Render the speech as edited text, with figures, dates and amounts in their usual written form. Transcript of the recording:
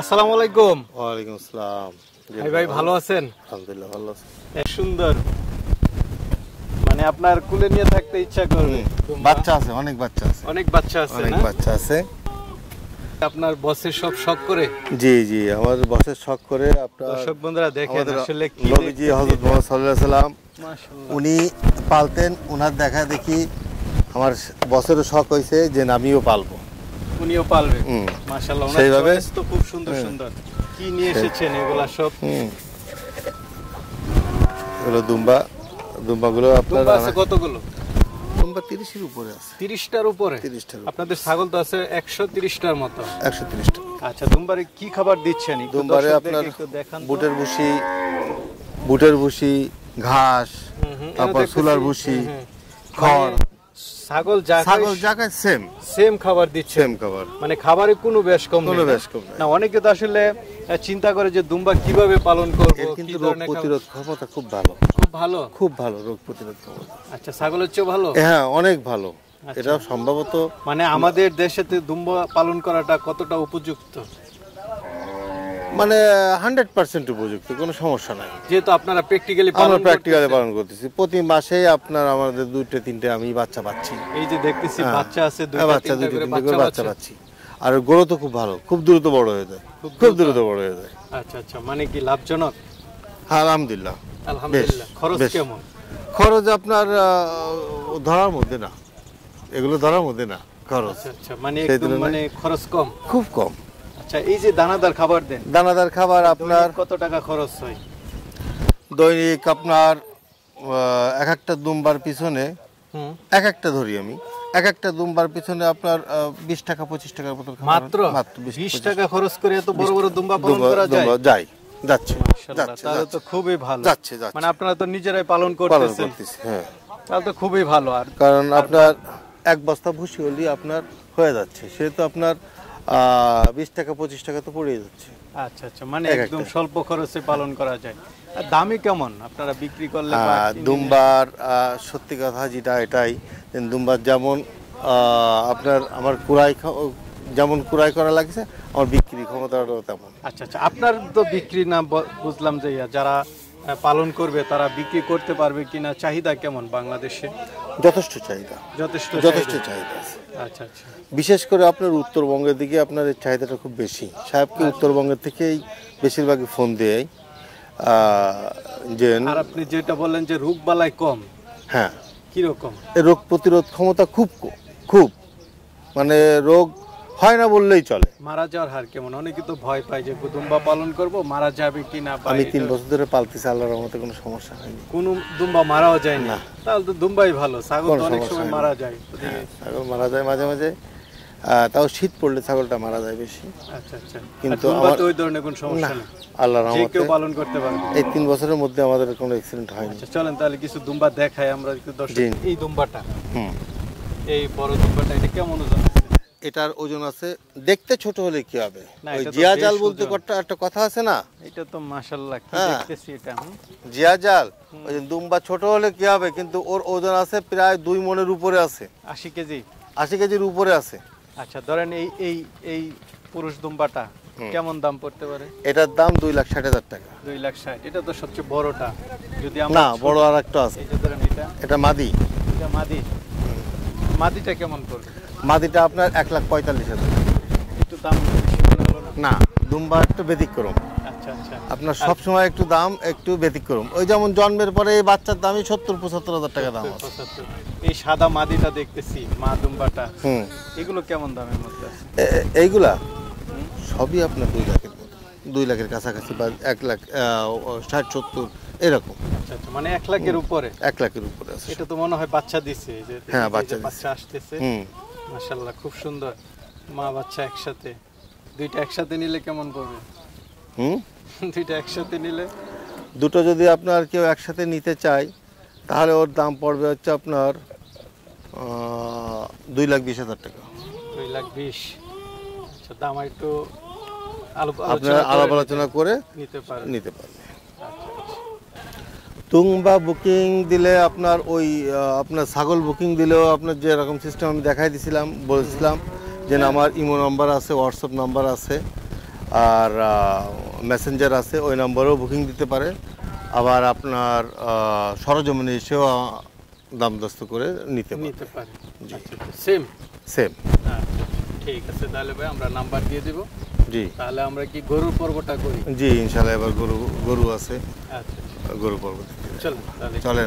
আসসালামু আলাইকুম। ওয়ালাইকুম আসসালাম। ভাই ভালো আছেন? আলহামদুলিল্লাহ ভালো আছি। সুন্দর, মানে আপনার কুলে নিয়ে থাকতে ইচ্ছা করবে। বাচ্চা আছে, অনেক বাচ্চা আছে। অনেক বাচ্চা আছে অনেক না? বাচ্চা আছে। আপনার বসের সব শখ করে? জি জি, আমার বসের শখ করে। আপনার দর্শক বন্ধুরা দেখেন আসলে কি নবীজি হযরত মুহাম্মদ সাল্লাল্লাহু আলাইহি সাল্লাম মাশাআল্লাহ উনি পালতেন, উনার দেখা দেখি আমার বসেরও শখ হয়েছে যে আমিও পালবো। উনিও পালবে মাশাআল্লাহ। ওনার সেইভাবে চয়েস তো খুব সুন্দর সুন্দর। কি নিয়ে এসেছেন এগুলা সব? এগুলো দুম্বাগুলো আপনার আছে কতগুলো? দুম্বা 30 এর উপরে আছে। 30টার উপরে? 30টার। আপনাদের ছাগল তো আছে 130টার মতো। 130টা। আচ্ছা, দুম্বারে কি খাবার দিচ্ছেন? দুম্বারে আপনার বুটের ভুসি, ঘাস, তারপর সোলার ভুসি, খড়। ছাগল যা খায় সেম খাবার দিচ্ছে, সেম খাবার, মানে খাবারে কোনো বেশ কম নেই। না, অনেকে তো আসলে চিন্তা করে যে দুম্বা কিভাবে পালন করব, কিন্তু রোগ প্রতিরোধ ক্ষমতা খুব ভালো। খুব ভালো রোগ প্রতিরোধ ক্ষমতা। আচ্ছা, ছাগলের চেয়ে ভালো? হ্যাঁ, অনেক ভালো। এটা সম্ভবত মানে আমাদের দেশেতে দুম্বা পালন করাটা কতটা উপযুক্ত? মানে 100% উপযুক্ত, কোনো সমস্যা নাই। যেহেতু আপনারা প্র্যাকটিক্যালি পালন করতেছি, প্রতি মাসে আপনার আমাদের 2-3টে আমি বাচ্চা পাচ্ছি। এই যে দেখতেছি বাচ্চা আছে, দুইটা করে বাচ্চা পাচ্ছি। আর গরু তো খুব ভালো, খুব দ্রুত বড় হয়ে যায়, খুব দ্রুত বড় হয়ে যায়। আচ্ছা আচ্ছা, মানে কি লাভজনক? আলহামদুলিল্লাহ। খরচ কেমন? খরচ আপনার ধরার মধ্যে না, এগুলো ধরার মধ্যে না খরচ। আচ্ছা, মানে একদম মানে খরচ কম, খুব কম। আচ্ছা, এই যে দানাদার খাবার দেন, দানাদার খাবার আপনার কত টাকা খরচ হয় দৈনিক? আপনার এক একটা দুম্বার পিছনে, এক একটা ধরি আমি, এক একটা দুম্বার পিছনে আপনার 20 টাকা 25 টাকার মতো। মাত্র 20 টাকা খরচ করে এত বড় বড় দুম্বা পালন করা যায়? যাচ্ছে। তাহলে তো খুবই ভালো। যাচ্ছে। মানে আপনারা তো নিজেরাই পালন করতেছেন। হ্যাঁ, তাহলে তো খুবই ভালো। আর কারণ আপনার এক বস্তা ভুসি হলেই আপনার হয়ে যাচ্ছে, সেহেতু আপনার 20 টাকা 25 টাকা তো পড়ে যাচ্ছে। আচ্ছা আচ্ছা, মানে একদম স্বল্প খরচে পালন করা যায়। আর দামে কেমন আপনারা বিক্রি করলে? দুম্বার সত্যি কথা যেটা এটাই, দুম্বার যেমন আপনার আমার যেমন কুড়াই করা লাগছে, আমার বিক্রি ক্ষমতাটাও তেমন। আচ্ছা আচ্ছা, আপনার তো বিক্রি না বুঝলাম যে যারা পালন করবে তারা বিক্রি করতে পারবে কিনা, চাহিদা কেমন বাংলাদেশে? যথেষ্ট চাহিদা আছে। আচ্ছা আচ্ছা, বিশেষ করে আপনার উত্তরবঙ্গের দিকে আপনার এই চাহিদাটা খুব বেশি। সাহেবকে উত্তরবঙ্গের থেকেই বেশিরভাগই ফোন দেয়। আর আপনি যেটা বললেন যে রোগ বালাই কম, হ্যাঁ, কিরকম? রোগ প্রতিরোধ ক্ষমতা খুব মানে রোগ হয় না বললেই চলে। মারা যাওয়ার হার কেমন? অনেকে তো ভয় পায় যে দুম্বা পালন করব, মারা যাবে কিনা। আমি 3 বছর ধরে পালতেছি, আল্লাহর রহমতে কোনো সমস্যা হয়নি। কোনো দুম্বা মারাও যায় না? তাহলে তো দুম্বাই ভালো। ছাগল তো অনেক সময় মারা যায়। ছাগল মারা যায় মাঝে মাঝে, তাও শীত পড়লে ছাগলটা মারা যায় বেশি। আচ্ছা আচ্ছা, কিন্তু আমার ওই ধরনের কোনো সমস্যা নেই, আল্লাহর রহমতে কেউ পালন করতে পারবে। এই 3 বছরের মধ্যে আমাদের কোনো অ্যাক্সিডেন্ট হয়নি। আচ্ছা, চলেন তাহলে কিছু দুম্বা দেখাই আমরা একটু দর্শক। এই দুম্বাটা, এই বড় দুম্বাটা, এটা কেমন ওজন আছে? এটার ওজন আছে, দেখতে ছোট হলে কি হবে, ওই জিয়া জাল বলতে একটা কথা আছে না? এটা তো মাশাআল্লাহ, কি দেখতেছি এটা। জিয়া জাল, ওই দুম্বা ছোট হলে কি হবে, কিন্তু ওর ওজন আছে প্রায় 2 মণের উপরে আছে। 80 কেজি? 80 কেজির উপরে আছে। আচ্ছা, ধরেন এই পুরুষ দুম্বাটা কেমন দাম পড়তে পারে? এটার দাম 2,60,000 টাকা। 2,60,000? এটা তো সবচেয়ে বড়টা। যদি না, বড় আরেকটা আছে। এই যে ধরেন এটা মাদি। এটা মাদি। মাদিটা কেমন পড়বে? মাদিটা আপনার 1,45,000। একটু দাম বেশি মনে হলো না? দুম্বা একটু ব্যতিক্রম। আচ্ছা আচ্ছা, আপনার সব সময় একটু দাম একটু ব্যতিক্রম। ওই যেমন জন্মের পরে এই বাচ্চার দামই 70-75,000 টাকা দাম আছে। এই সাদা মাদিটা দেখতেছি, মা দুম্বাটা, এগুলো কেমন দামের মধ্যে আছে? এইগুলা সবই আপনার 2 লাখের মতো, 2 লাখের কাছাকাছি, বা 1,60,70 এরকম। আচ্ছা আচ্ছা, মানে 1 লাখের উপরে? 1 লাখের উপরে আছে। এটা তো মনে হয় বাচ্চা দিছে। হ্যাঁ, বাচ্চা আসতেছে। মাশাআল্লাহ, খুব সুন্দর। মা বাচ্চা একসাথে, দুইটা একসাথে নিলে কেমন পড়বে? দুইটা একসাথে নিলে, দুটো যদি আপনার কেউ একসাথে নিতে চায় তাহলে ওর দাম পড়বে হচ্ছে আপনার 2,20,000 টাকা। 2,20,000? আচ্ছা, দাম একটু আলাপ আলোচনা করে নিতে পারবে। তুংবা বুকিং দিলে আপনার আপনার ছাগল বুকিং দিলেও আপনার যে রকম সিস্টেম আমি দেখাই দিয়েছিলাম, বলেছিলাম যে আমার ইমো নাম্বার আছে, হোয়াটসঅ্যাপ নাম্বার আছে, আর মেসেঞ্জার আছে, ওই নম্বরেও বুকিং দিতে পারে। আবার আপনার সরজমিনে এসেও দাম দস্ত করে নিতে পারে। Same same. ঠিক আছে, তাহলে ভাই আমরা নাম্বার দিয়ে দিব। জি, তাহলে আমরা কি গরুর পর্বটা করি? জি ইনশাআল্লাহ। এবার গরু আছে, আচ্ছা, গরু পর্ব চলেন তাহলে চলেন।